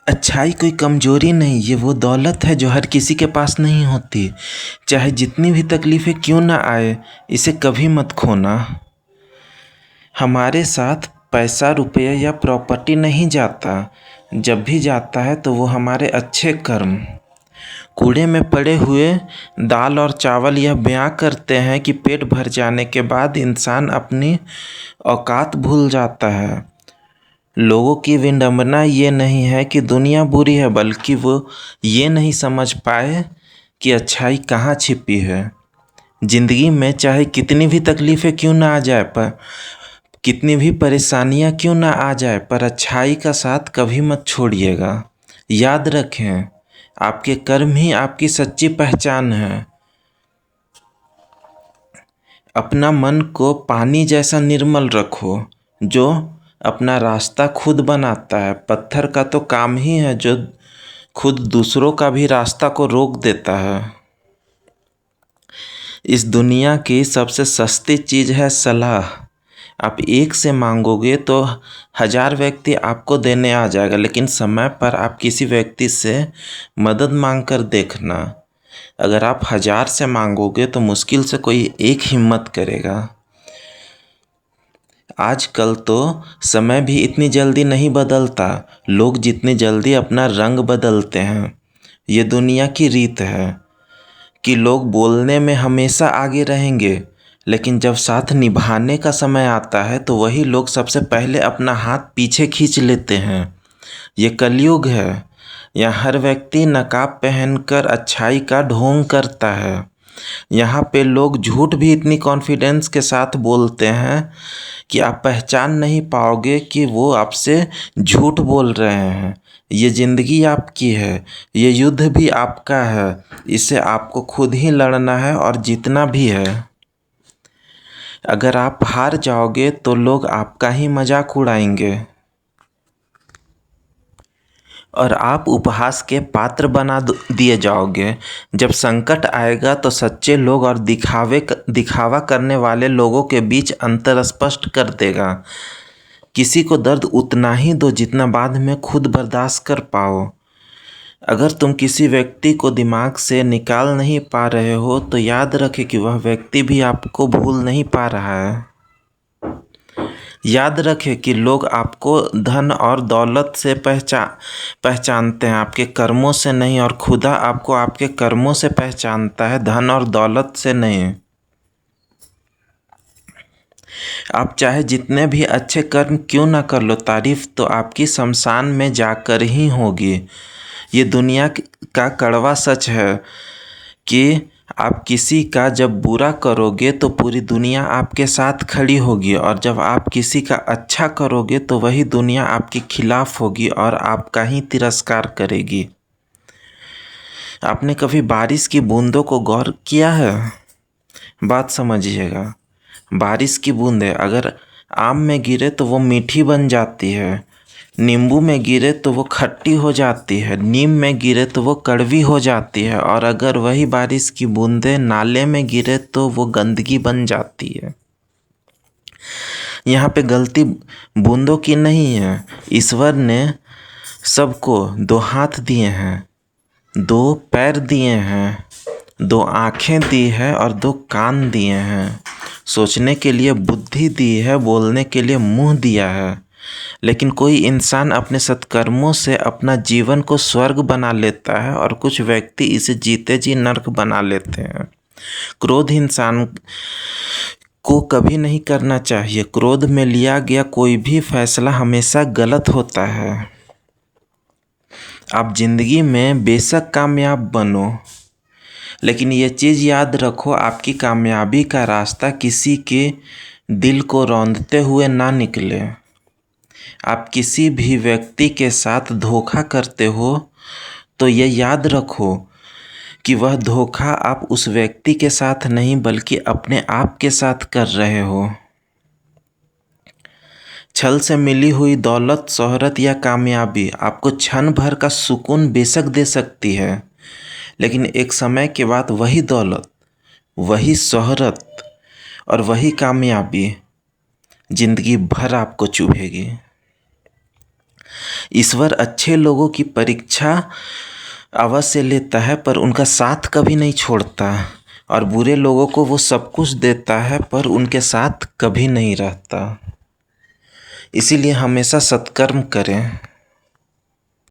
अच्छाई कोई कमजोरी नहीं, ये वो दौलत है जो हर किसी के पास नहीं होती। चाहे जितनी भी तकलीफें क्यों ना आए, इसे कभी मत खोना। हमारे साथ पैसा रुपया या प्रॉपर्टी नहीं जाता। जब भी जाता है तो वो हमारे अच्छे कर्म। कूड़े में पड़े हुए दाल और चावल यह बयां करते हैं कि पेट भर जाने के बाद इंसान अपनी औकात भूल जाता है। लोगों की विडंबना ये नहीं है कि दुनिया बुरी है, बल्कि वो ये नहीं समझ पाए कि अच्छाई कहाँ छिपी है। जिंदगी में चाहे कितनी भी तकलीफें क्यों ना आ जाए, पर कितनी भी परेशानियां क्यों ना आ जाए, पर अच्छाई का साथ कभी मत छोड़िएगा। याद रखें, आपके कर्म ही आपकी सच्ची पहचान है। अपना मन को पानी जैसा निर्मल रखो, जो अपना रास्ता खुद बनाता है। पत्थर का तो काम ही है जो खुद दूसरों का भी रास्ता को रोक देता है। इस दुनिया की सबसे सस्ती चीज़ है सलाह। आप एक से मांगोगे तो 1000 व्यक्ति आपको देने आ जाएगा, लेकिन समय पर आप किसी व्यक्ति से मदद मांग कर देखना। अगर आप 1000 से मांगोगे तो मुश्किल से कोई एक हिम्मत करेगा। आजकल तो समय भी इतनी जल्दी नहीं बदलता, लोग जितनी जल्दी अपना रंग बदलते हैं। ये दुनिया की रीत है कि लोग बोलने में हमेशा आगे रहेंगे, लेकिन जब साथ निभाने का समय आता है तो वही लोग सबसे पहले अपना हाथ पीछे खींच लेते हैं। ये कलयुग है। यहाँ हर व्यक्ति नकाब पहनकर अच्छाई का ढोंग करता है। यहाँ पे लोग झूठ भी इतनी कॉन्फिडेंस के साथ बोलते हैं कि आप पहचान नहीं पाओगे कि वो आपसे झूठ बोल रहे हैं। ये ज़िंदगी आपकी है, ये युद्ध भी आपका है। इसे आपको खुद ही लड़ना है और जीतना भी है। अगर आप हार जाओगे तो लोग आपका ही मजाक उड़ाएंगे और आप उपहास के पात्र बना दिए जाओगे। जब संकट आएगा तो सच्चे लोग और दिखावा करने वाले लोगों के बीच अंतर स्पष्ट कर देगा। किसी को दर्द उतना ही दो जितना बाद में खुद बर्दाश्त कर पाओ। अगर तुम किसी व्यक्ति को दिमाग से निकाल नहीं पा रहे हो तो याद रखें कि वह व्यक्ति भी आपको भूल नहीं पा रहा है। याद रखें कि लोग आपको धन और दौलत से पहचानते हैं, आपके कर्मों से नहीं, और खुदा आपको आपके कर्मों से पहचानता है, धन और दौलत से नहीं। आप चाहे जितने भी अच्छे कर्म क्यों ना कर लो, तारीफ तो आपकी शमशान में जाकर ही होगी। ये दुनिया का कड़वा सच है कि आप किसी का जब बुरा करोगे तो पूरी दुनिया आपके साथ खड़ी होगी, और जब आप किसी का अच्छा करोगे तो वही दुनिया आपके खिलाफ होगी और आपका ही तिरस्कार करेगी। आपने कभी बारिश की बूंदों को गौर किया है? बात समझिएगा। बारिश की बूंदें अगर आम में गिरे तो वो मीठी बन जाती है, नींबू में गिरे तो वो खट्टी हो जाती है, नीम में गिरे तो वो कड़वी हो जाती है, और अगर वही बारिश की बूंदें नाले में गिरे तो वो गंदगी बन जाती है। यहाँ पे गलती बूंदों की नहीं है। ईश्वर ने सबको 2 हाथ दिए हैं, 2 पैर दिए हैं, 2 आँखें दी है और 2 कान दिए हैं। सोचने के लिए बुद्धि दी है, बोलने के लिए मुंह दिया है। लेकिन कोई इंसान अपने सत्कर्मों से अपना जीवन को स्वर्ग बना लेता है और कुछ व्यक्ति इसे जीते जी नर्क बना लेते हैं। क्रोध इंसान को कभी नहीं करना चाहिए। क्रोध में लिया गया कोई भी फैसला हमेशा गलत होता है। आप जिंदगी में बेशक कामयाब बनो, लेकिन ये चीज़ याद रखो, आपकी कामयाबी का रास्ता किसी के दिल को रौंदते हुए ना निकले। आप किसी भी व्यक्ति के साथ धोखा करते हो तो ये याद रखो कि वह धोखा आप उस व्यक्ति के साथ नहीं बल्कि अपने आप के साथ कर रहे हो। छल से मिली हुई दौलत, शोहरत या कामयाबी आपको क्षण भर का सुकून बेशक दे सकती है, लेकिन एक समय के बाद वही दौलत, वही शोहरत और वही कामयाबी जिंदगी भर आपको चुभेगी। ईश्वर अच्छे लोगों की परीक्षा अवश्य लेता है पर उनका साथ कभी नहीं छोड़ता, और बुरे लोगों को वो सब कुछ देता है पर उनके साथ कभी नहीं रहता। इसीलिए हमेशा सत्कर्म करें।